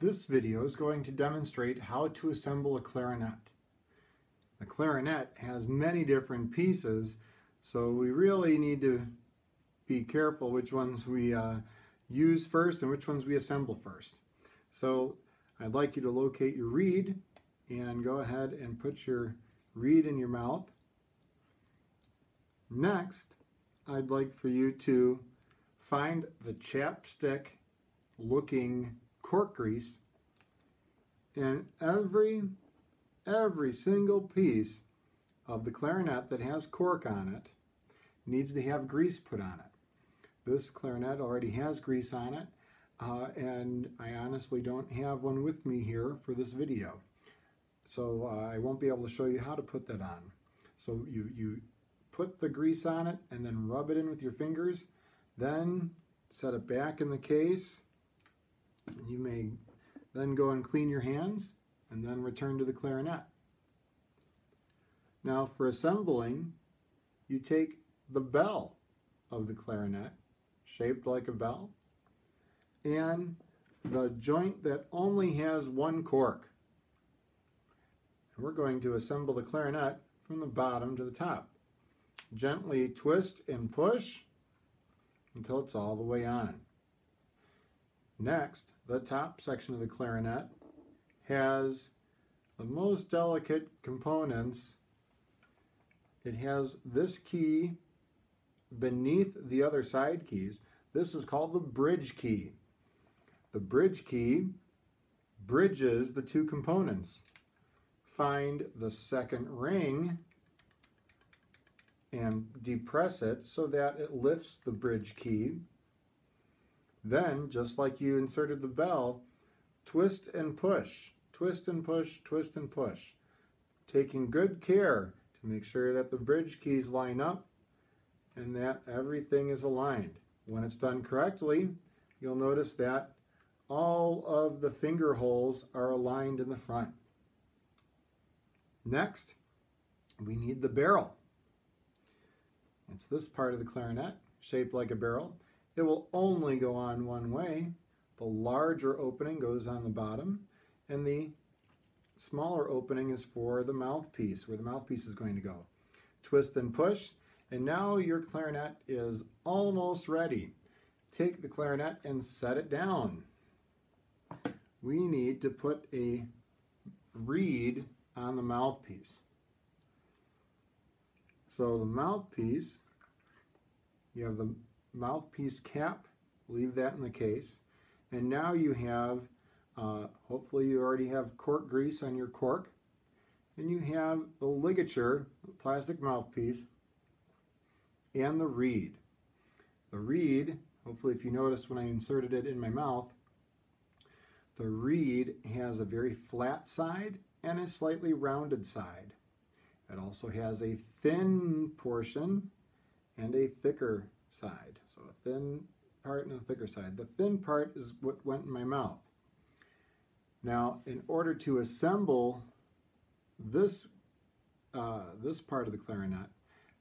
This video is going to demonstrate how to assemble a clarinet. The clarinet has many different pieces, so we really need to be careful which ones we use first and which ones we assemble first. So I'd like you to locate your reed and go ahead and put your reed in your mouth. Next, I'd like for you to find the chapstick looking cork grease, and every single piece of the clarinet that has cork on it needs to have grease put on it. This clarinet already has grease on it, and I honestly don't have one with me here for this video, so I won't be able to show you how to put that on. So you put the grease on it and then rub it in with your fingers, then set it back in the case. You may then go and clean your hands and then return to the clarinet. Now for assembling, you take the bell of the clarinet, shaped like a bell, and the joint that only has one cork. And we're going to assemble the clarinet from the bottom to the top. Gently twist and push until it's all the way on. Next, the top section of the clarinet has the most delicate components. It has this key beneath the other side keys. This is called the bridge key. The bridge key bridges the two components. Find the second ring and depress it so that it lifts the bridge key. Then, just like you inserted the bell, twist and push, twist and push, twist and push, taking good care to make sure that the bridge keys line up and that everything is aligned. When it's done correctly, you'll notice that all of the finger holes are aligned in the front. Next, we need the barrel. It's this part of the clarinet, shaped like a barrel. It will only go on one way. The larger opening goes on the bottom, and the smaller opening is for the mouthpiece, where the mouthpiece is going to go. Twist and push, and now your clarinet is almost ready. Take the clarinet and set it down. We need to put a reed on the mouthpiece. So the mouthpiece, you have the mouthpiece cap, leave that in the case, and now you have, hopefully you already have cork grease on your cork, and you have the ligature, the plastic mouthpiece, and the reed. The reed, hopefully if you noticed when I inserted it in my mouth, the reed has a very flat side and a slightly rounded side. It also has a thin portion and a thicker side. So a thin part and a thicker side. The thin part is what went in my mouth. Now, in order to assemble this part of the clarinet,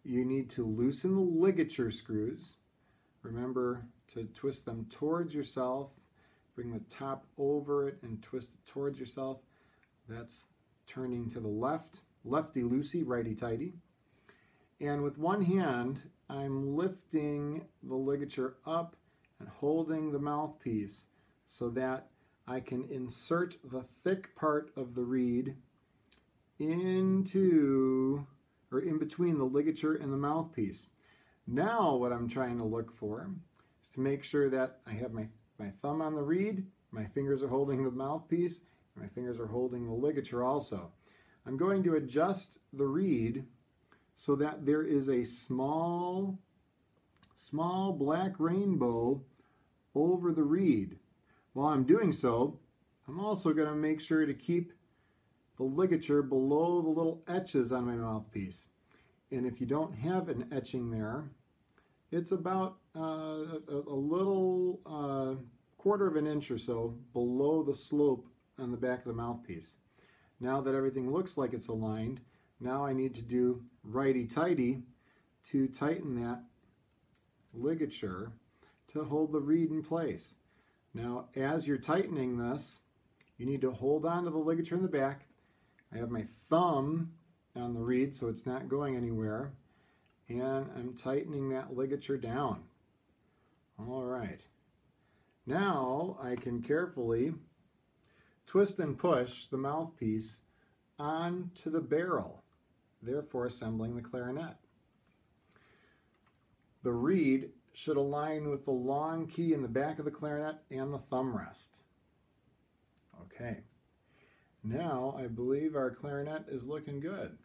you need to loosen the ligature screws. Remember to twist them towards yourself. Bring the top over it and twist it towards yourself. That's turning to the left. Lefty-loosey, righty-tighty. And with one hand, I'm lifting the ligature up and holding the mouthpiece so that I can insert the thick part of the reed into, or in between the ligature and the mouthpiece. Now what I'm trying to look for is to make sure that I have my thumb on the reed, my fingers are holding the mouthpiece, and my fingers are holding the ligature also. I'm going to adjust the reed so that there is a small black rainbow over the reed. While I'm doing so, I'm also going to make sure to keep the ligature below the little etches on my mouthpiece. And if you don't have an etching there, it's about a little quarter of an inch or so below the slope on the back of the mouthpiece. Now that everything looks like it's aligned, now I need to do righty-tighty to tighten that ligature to hold the reed in place. Now, as you're tightening this, you need to hold on to the ligature in the back. I have my thumb on the reed so it's not going anywhere, and I'm tightening that ligature down. All right. Now I can carefully twist and push the mouthpiece onto the barrel, therefore assembling the clarinet. The reed should align with the long key in the back of the clarinet and the thumb rest. Okay, now I believe our clarinet is looking good.